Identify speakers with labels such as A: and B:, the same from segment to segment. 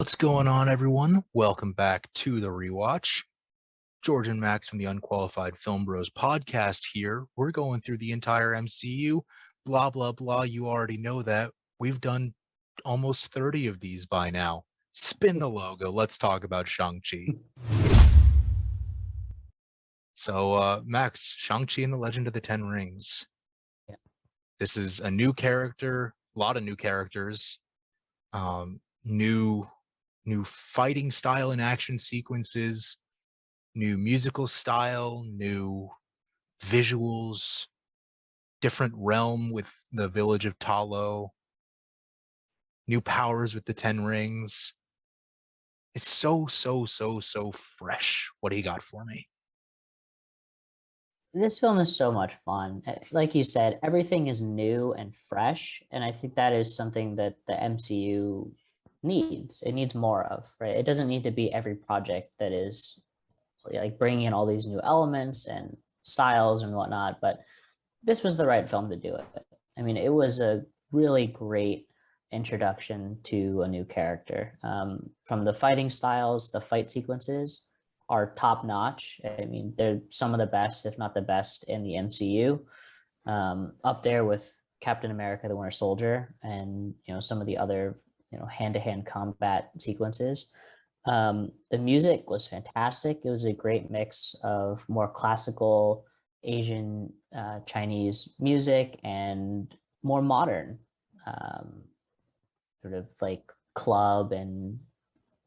A: What's going on, everyone? Welcome back to the Rewatch. George and Max from the Unqualified Filmbros podcast here. We're going through the entire MCU. Blah, blah, blah. You already know that. We've done almost 30 of these by now. Spin the logo. Let's talk about Shang-Chi. So, Max, Shang-Chi and the Legend of the Ten Rings.
B: Yeah.
A: This is a new character, a lot of new characters, new fighting style and action sequences, new musical style, new visuals, different realm with the village of Talo, new powers with the Ten Rings. It's so fresh what he got for me.
B: This film is so much fun. Like you said, everything is new and fresh, and I think that is something that the MCU needs. It needs more of, right? It doesn't need to be every project that is like bringing in all these new elements and styles and whatnot, but this was the right film to do it. I mean, it was a really great introduction to a new character. From the fighting styles, the fight sequences are top notch. I mean, they're some of the best, if not the best, in the MCU. Up there with Captain America: The Winter Soldier, and some of the other hand-to-hand combat sequences. The music was fantastic. It was a great mix of more classical Asian, Chinese music and more modern, sort of like club and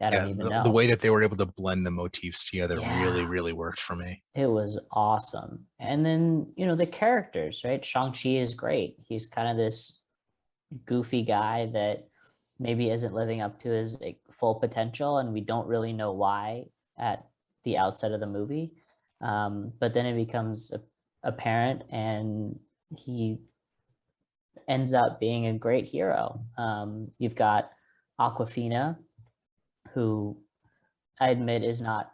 B: I don't even know.
A: The way that they were able to blend the motifs together
B: Yeah.
A: really worked for me.
B: It was awesome. And then, the characters, right? Shang-Chi is great. He's kind of this goofy guy that maybe isn't living up to his full potential, and we don't really know why at the outset of the movie. But then it becomes apparent, and he ends up being a great hero. You've got Aquafina, who I admit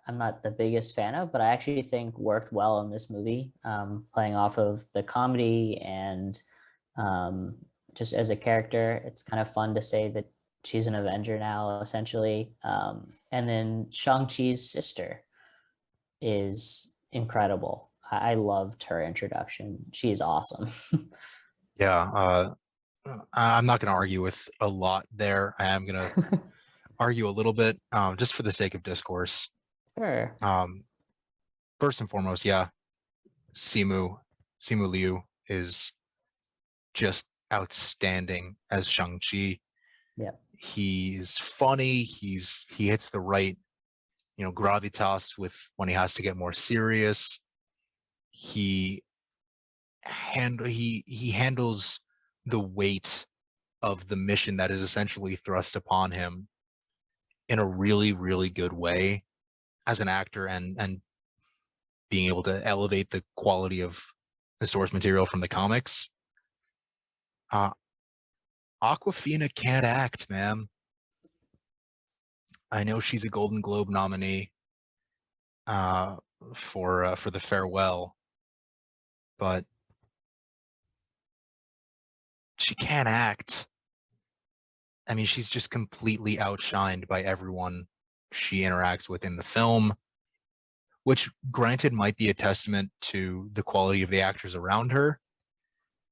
B: I'm not the biggest fan of, but I actually think worked well in this movie, playing off of the comedy and just as a character. It's kind of fun to say that she's an Avenger now, essentially. And then Shang-Chi's sister is incredible. I loved her introduction. She's awesome.
A: Yeah, I'm not going to argue with a lot there. I am going to argue a little bit, just for the sake of discourse.
B: Sure.
A: First and foremost, yeah, Simu Liu is just outstanding as Shang-Chi.
B: Yeah.
A: He's funny. He hits the right, gravitas with when he has to get more serious. He handles the weight of the mission that is essentially thrust upon him in a really good way as an actor, and being able to elevate the quality of the source material from the comics. Aquafina can't act, man. I know she's a Golden Globe nominee for the Farewell, but she can't act. I mean, she's just completely outshined by everyone she interacts with in the film, which, granted, might be a testament to the quality of the actors around her.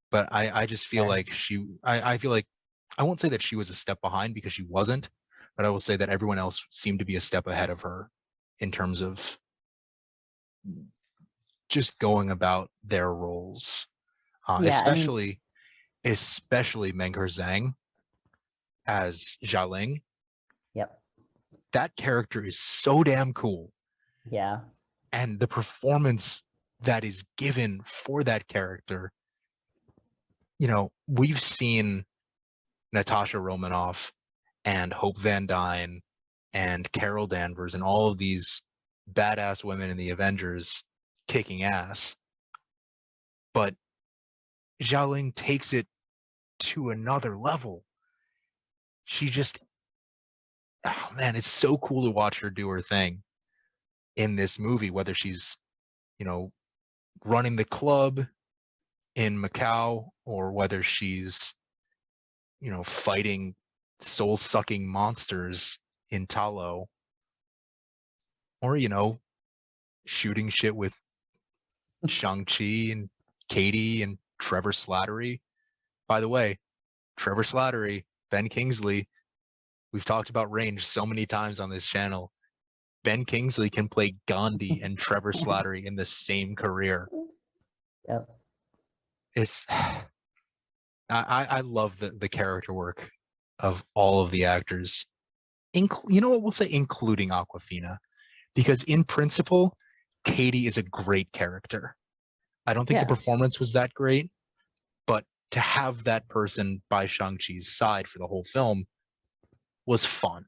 A: But I just feel like I feel like, I won't say that she was a step behind, because she wasn't, but I will say that everyone else seemed to be a step ahead of her in terms of just going about their roles.
B: Yeah,
A: especially Meng'er Zhang as Xialing.
B: Yep.
A: That character is so damn cool.
B: Yeah.
A: And the performance that is given for that character, we've seen Natasha Romanoff and Hope Van Dyne and Carol Danvers and all of these badass women in the Avengers kicking ass. But Xialing takes it to another level. She just, oh man, it's so cool to watch her do her thing in this movie, whether she's, running the club in Macau, or whether she's, fighting soul-sucking monsters in Talo, or shooting shit with Shang-Chi and Katie and Trevor Slattery. By the way, Trevor Slattery, Ben Kingsley, we've talked about range so many times on this channel. Ben Kingsley can play Gandhi and Trevor Slattery in the same career.
B: Yep.
A: It's I love the character work of all of the actors. You know what, we'll say including Aquafina, because in principle, Katie is a great character. I don't think the
B: Yeah.
A: performance was that great, but to have that person by Shang-Chi's side for the whole film was fun.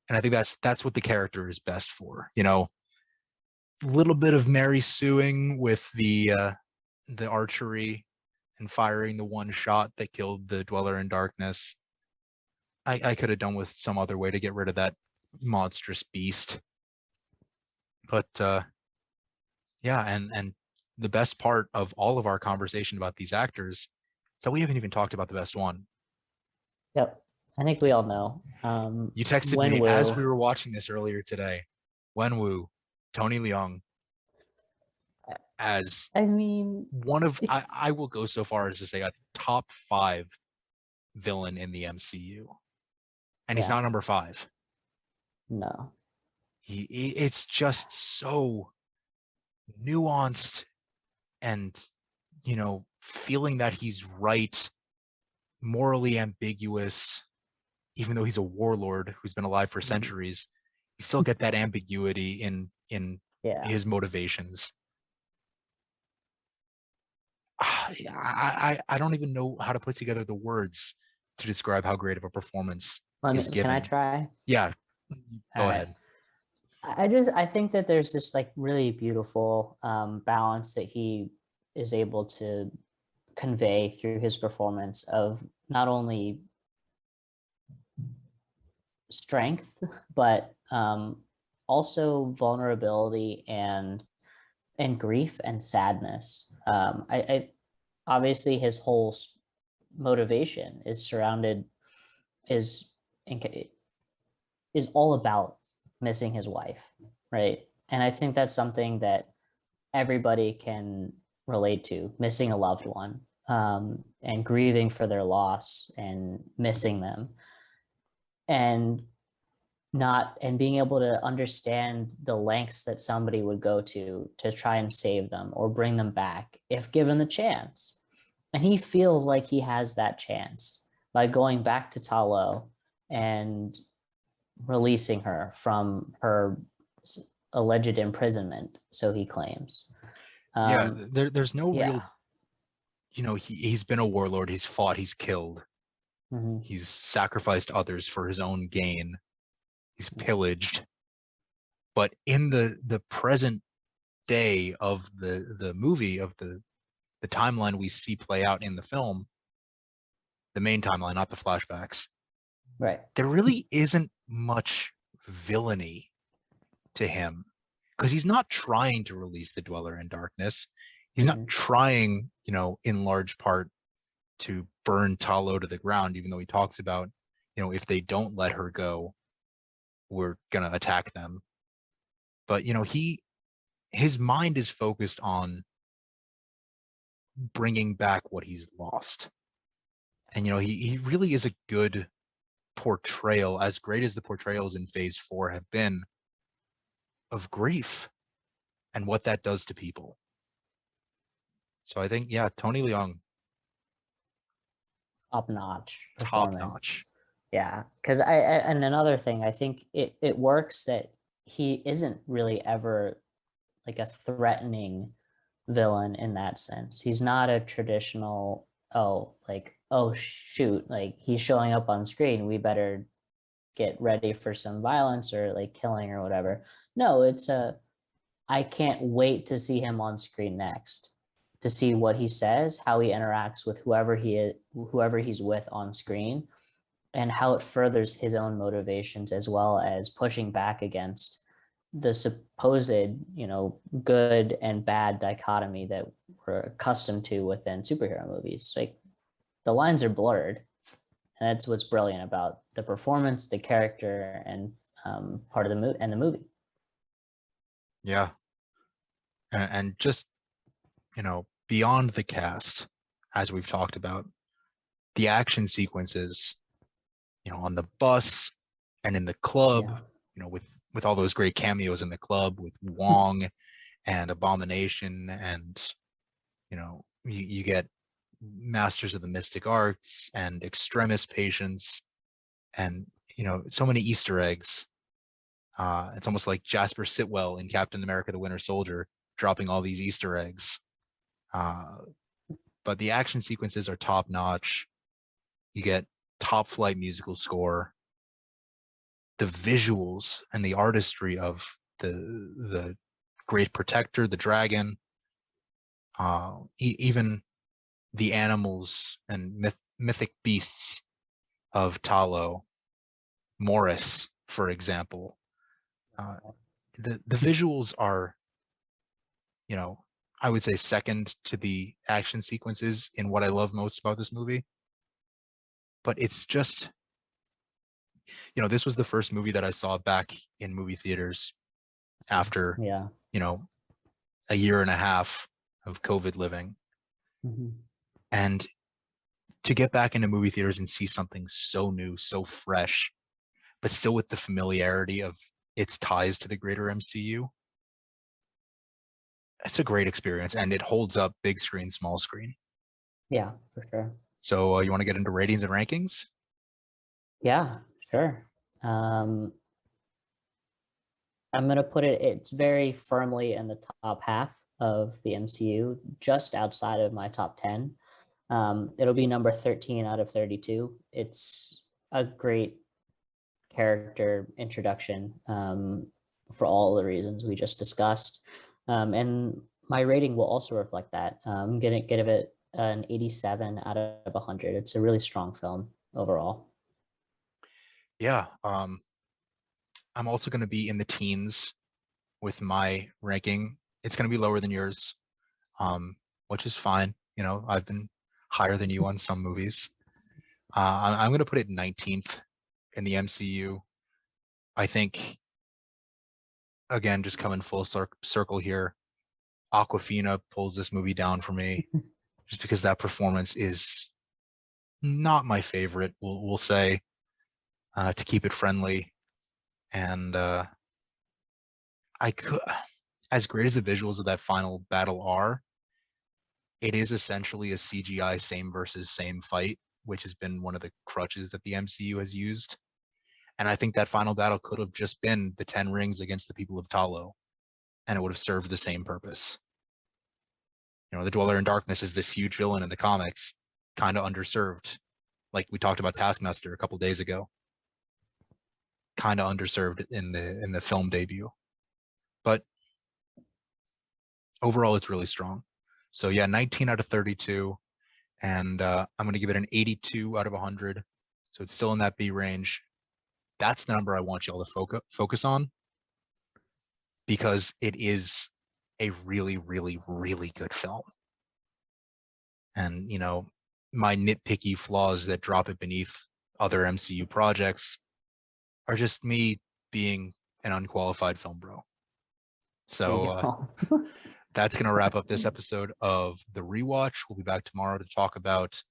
A: And I think that's what the character is best for. A little bit of Mary Sueing with the archery and firing the one shot that killed the Dweller in Darkness. I could have done with some other way to get rid of that monstrous beast. But yeah, and the best part of all of our conversation about these actors is that we haven't even talked about the best one.
B: Yep. I think we all know.
A: You texted me as we were watching this earlier today. Wenwu, Tony Leung, as
B: I mean,
A: one of I will go so far as to say a top 5 villain in the MCU, and he's
B: yeah.
A: not number 5.
B: No.
A: It's just so nuanced, and feeling that he's right, morally ambiguous, even though he's a warlord who's been alive for centuries. You still get that ambiguity in
B: Yeah.
A: his motivations. I don't even know how to put together the words to describe how great of a performance he's given.
B: Can I try?
A: Yeah, go ahead.
B: I think that there's this like really beautiful balance that he is able to convey through his performance of not only strength, but also vulnerability and grief and sadness. I obviously his whole motivation is surrounded is all about missing his wife, right? And I think that's something that everybody can relate to, missing a loved one, and grieving for their loss and missing them, and being able to understand the lengths that somebody would go to try and save them or bring them back if given the chance. And he feels like he has that chance by going back to Talo and releasing her from her alleged imprisonment, so he claims.
A: There's no real, he's been a warlord, he's fought, he's killed, he's sacrificed others for his own gain, he's pillaged. But in the present day of the movie, of the timeline we see play out in the film, the main timeline, not the flashbacks,
B: right,
A: there really isn't much villainy to him, because he's not trying to release the Dweller in Darkness. He's not trying, in large part, to burn Talo to the ground, even though he talks about, if they don't let her go, we're gonna attack them. But his mind is focused on bringing back what he's lost. And he really is a good portrayal, as great as the portrayals in Phase 4 have been, of grief and what that does to people. So I think, Tony Leung,
B: top notch. Yeah, because and another thing, I think it works that he isn't really ever like a threatening villain in that sense. He's not a traditional, oh shoot, like he's showing up on screen, we better get ready for some violence or like killing or whatever. No, it's I can't wait to see him on screen next, to see what he says, how he interacts with whoever he's with on screen, and how it furthers his own motivations, as well as pushing back against the supposed, good and bad dichotomy that we're accustomed to within superhero movies. Like, the lines are blurred. And that's what's brilliant about the performance, the character, and part of the movie.
A: Yeah. And just, beyond the cast, as we've talked about, the action sequences, on the bus and in the club,
B: Yeah.
A: With all those great cameos in the club with Wong and Abomination, and you get Masters of the Mystic Arts and Extremis patients, and so many Easter eggs. It's almost like Jasper Sitwell in Captain America: The Winter Soldier dropping all these Easter eggs. But the action sequences are top notch. You get top flight musical score. The visuals and the artistry of the Great Protector, the dragon, even the animals and mythic beasts of Talo, Morris, for example. The visuals are, I would say second to the action sequences in what I love most about this movie. But it's just, this was the first movie that I saw back in movie theaters after,
B: Yeah.
A: a year and a half of COVID living.
B: Mm-hmm.
A: And to get back into movie theaters and see something so new, so fresh, but still with the familiarity of its ties to the greater MCU, it's a great experience, and it holds up big screen, small screen.
B: Yeah, for sure.
A: So you want to get into ratings and rankings?
B: Yeah, sure. I'm going to put it's very firmly in the top half of the MCU, just outside of my top 10. It'll be number 13 out of 32. It's a great character introduction for all the reasons we just discussed. And my rating will also reflect that. I'm going to give it an 87 out of 100. It's a really strong film overall.
A: Yeah. I'm also going to be in the teens with my ranking. It's going to be lower than yours, which is fine. I've been higher than you on some movies. I'm going to put it 19th in the MCU. I think, again, just coming full circle here, Aquafina pulls this movie down for me, just because that performance is not my favorite. We'll say, to keep it friendly, and I could, as great as the visuals of that final battle are, it is essentially a CGI same versus same fight, which has been one of the crutches that the MCU has used. And I think that final battle could have just been the 10 rings against the people of Talo, and it would have served the same purpose. The Dweller in Darkness is this huge villain in the comics, kind of underserved. Like we talked about Taskmaster a couple days ago. Kind of underserved in the film debut. But overall, it's really strong. So yeah, 19 out of 32. And I'm going to give it an 82 out of 100. So it's still in that B range. That's the number I want y'all to focus on, because it is a really, really, really good film. And, my nitpicky flaws that drop it beneath other MCU projects are just me being an unqualified film bro. So that's going to wrap up this episode of The Rewatch. We'll be back tomorrow to talk about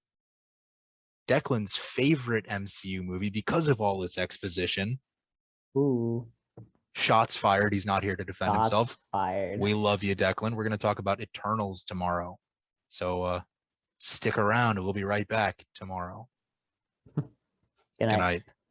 A: Declan's favorite MCU movie because of all its exposition.
B: Ooh.
A: Shots fired. He's not here to defend
B: Shots
A: himself.
B: fired.
A: We love you, Declan. We're going to talk about Eternals tomorrow. So stick around. We'll be right back tomorrow.
B: Good night.
A: Good night.